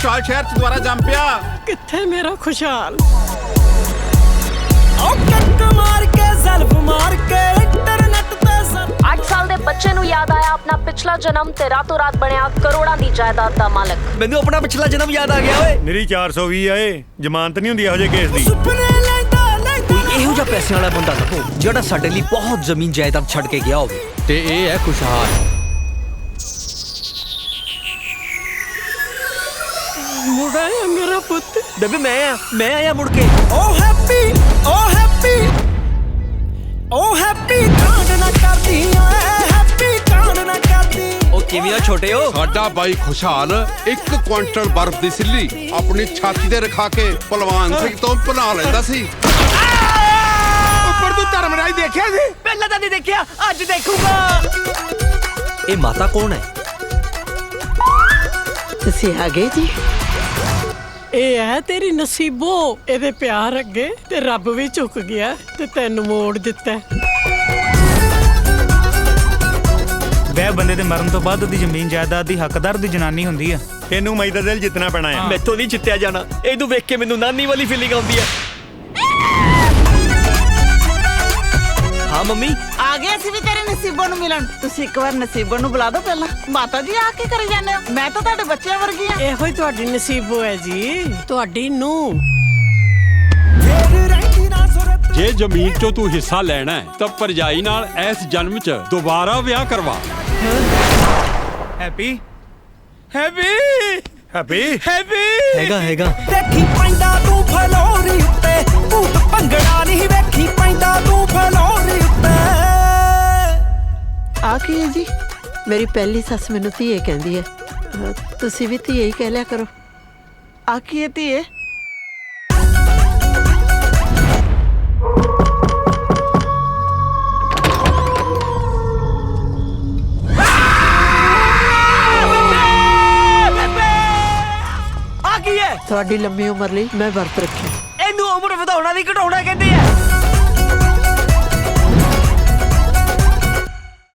खुशहाल शहर च दोबारा जम पिया। कित्थे मेरा खुशहाल? मार के ज़ल्फ मार के इंटरनेट ते 8 साल ਦੇ ਬੱਚੇ ਨੂੰ ਯਾਦ ਆਇਆ ਆਪਣਾ ਪਿਛਲਾ ਜਨਮ ਤੇ ਰਾਤੋਂ ਰਾਤ ਬਣਿਆ ਕਰੋੜਾਂ ਦੀ ਜਾਇਦਾਦ ਦਾ ਮਾਲਕ। ਮੈਨੂੰ ਆਪਣਾ ਪਿਛਲਾ ਜਨਮ ਯਾਦ ਆ ਗਿਆ ਓਏ। ਮੇਰੀ 420 ਆਏ, ਜ਼ਮਾਨਤ ਨਹੀਂ ਹੁੰਦੀ ਇਹੋ ਜਿਹੇ ਕੇਸ ਦੀ। ਸੁਪਨੇ ਲੈਂਦਾ ਕੋਈ ਇਹੋ ਜਿਹਾ ਪੈਸੇ ਵਾਲਾ ਬੰਦਾ ਲੱਭੋ ਜਿਹੜਾ ਸਾਡੇ ਲਈ ਬਹੁਤ ਜ਼ਮੀਨ ਜਾਇਦਾਦ ਛੱਡ ਕੇ ਗਿਆ ਹੋਵੇ। ਤੇ ਇਹ ਹੈ ਖੁਸ਼ਹਾਲ। मुड़ा है मेरा पुत। ਬੇਬੇ ਮੈਂ ਆਇਆ ਮੁੜ ਕੇ। ਓ ਹੈਪੀ ਕਾਂਡ ਨਾ ਕਰਦੀ ਓਏ ਹੈਪੀ ਕਾਂਡ ਨਾ ਕਰਦੀ। ਉਹ ਕਿਵੇਂ ਆ ਛੋਟੇ ਹੋ? ਸਾਡਾ ਬਾਈ ਖੁਸ਼ਹਾਲ 1 ਕੁਆਂਟਲ ਬਰਫ਼ ਦੀ ਸਿੱਲੀ ਆਪਣੀ ਛਾਤੀ ਤੇ ਰਖਾ ਕੇ ਭਲਵਾਨ ਸਿੰਘ ਤੋਂ ਭੁਲਾ ਲੈਂਦਾ ਸੀ। ਉੱਪਰ ਤੂੰ ਧਰਮਰਾਜ ਦੇਖਿਆ ਸੀ? ਪਹਿਲਾਂ ਤਾਂ ਨਹੀਂ ਦੇਖਿਆ, ਅੱਜ ਦੇਖੂਗਾ। ਇਹ ਮਾਤਾ ਕੌਣ ਹੈ? ਤੁਸੀਂ ਆ ਗਏ ਜੀ। ਇਹ ਹੈ ਤੇਰੀ ਨਸੀਬੋ। ਇਹਦੇ ਪਿਆਰ ਅੱਗੇ ਤੇ ਰੱਬ ਵੀ ਝੁਕ ਗਿਆ ਤੇ ਤੈਨੂੰ ਮੋੜ ਦਿੱਤਾ। ਵੈ ਬੰਦੇ ਦੇ ਮਰਨ ਤੋਂ ਬਾਅਦ ਉਹਦੀ ਜ਼ਮੀਨ ਜਾਇਦਾਦ ਦੀ ਹੱਕਦਾਰ ਦੀ ਜਨਾਨੀ ਹੁੰਦੀ ਆ। ਇਹਨੂੰ ਮਾਈ ਦਾ ਦਿਲ ਜਿੱਤਣਾ ਪੈਣਾ ਆ। ਮੈਥੋਂ ਨਹੀਂ ਜਿੱਤਿਆ ਜਾਣਾ। ਇਹਨੂੰ ਵੇਖ ਕੇ ਮੈਨੂੰ ਨਾਨੀ ਵਾਲੀ ਫੀਲਿੰਗ ਆਉਂਦੀ ਹੈ। ਹਾਂ ਮੰਮੀ ਆ ਗਏ ਅਸੀਂ ਵੀ ਤੇਰੇ ਨਸੀਬੋਂ ਨੂੰ ਮਿਲਣ। ਤੁਸੀਂ ਇੱਕ ਵਾਰ ਨਸੀਬੋਂ ਨੂੰ ਬੁਲਾ ਦਿਓ ਪਹਿਲਾਂ। ਮਾਤਾ ਜੀ ਆ ਕੀ ਕਰੀ ਜਾਂਦੇ ਹੋ? ਮੈਂ ਤਾਂ ਤੁਹਾਡੇ ਬੱਚਿਆਂ ਵਰਗੀ ਆ। ਇਹੋ ਹੀ ਤੁਹਾਡੀ ਨਸੀਬੋ ਹੈ ਜੀ, ਤੁਹਾਡੀ ਨੂੰ। ਜੇ ਜ਼ਮੀਨ ਚੋਂ ਤੂੰ ਹਿੱਸਾ ਲੈਣਾ ਹੈ ਤਾਂ ਭਰਜਾਈ ਨਾਲ ਇਸ ਜਨਮ 'ਚ ਦੁਬਾਰਾ ਵਿਆਹ ਕਰਵਾ। ਹੈਪੀ ਹੈਗਾ ਵੇਖੀ ਪੈਂਦਾ ਤੂੰ ਫਲੋਰੀ ਉੱਤੇ ਭੂਤ ਭੰਗੜਾ ਨਹੀਂ ਵੇਖੀ ਪੈਂਦਾ ਤੂੰ ਫਲੋਰੀ ਉੱਤੇ। ਆ ਕੀ ਹੈ ਜੀ? ਮੇਰੀ ਪਹਿਲੀ ਸੱਸ ਮੈਨੂੰ ਧੀਏ ਕਹਿੰਦੀ ਹੈ। ਤੁਸੀਂ ਵੀ ਧੀਏ ਹੀ ਕਹਿ ਲਿਆ ਕਰੋ। ਆ ਕੀ ਹੈ ਧੀਏ? ਆ ਕੀ ਹੈ? ਤੁਹਾਡੀ ਲੰਮੀ ਉਮਰ ਲਈ ਮੈਂ ਵਰਤ ਰੱਖਿਆ। ਇਹਨੂੰ ਉਮਰ ਵਧਾਉਣਾ ਨਹੀਂ ਘਟਾਉਣਾ ਕਹਿੰਦੇ ਆ।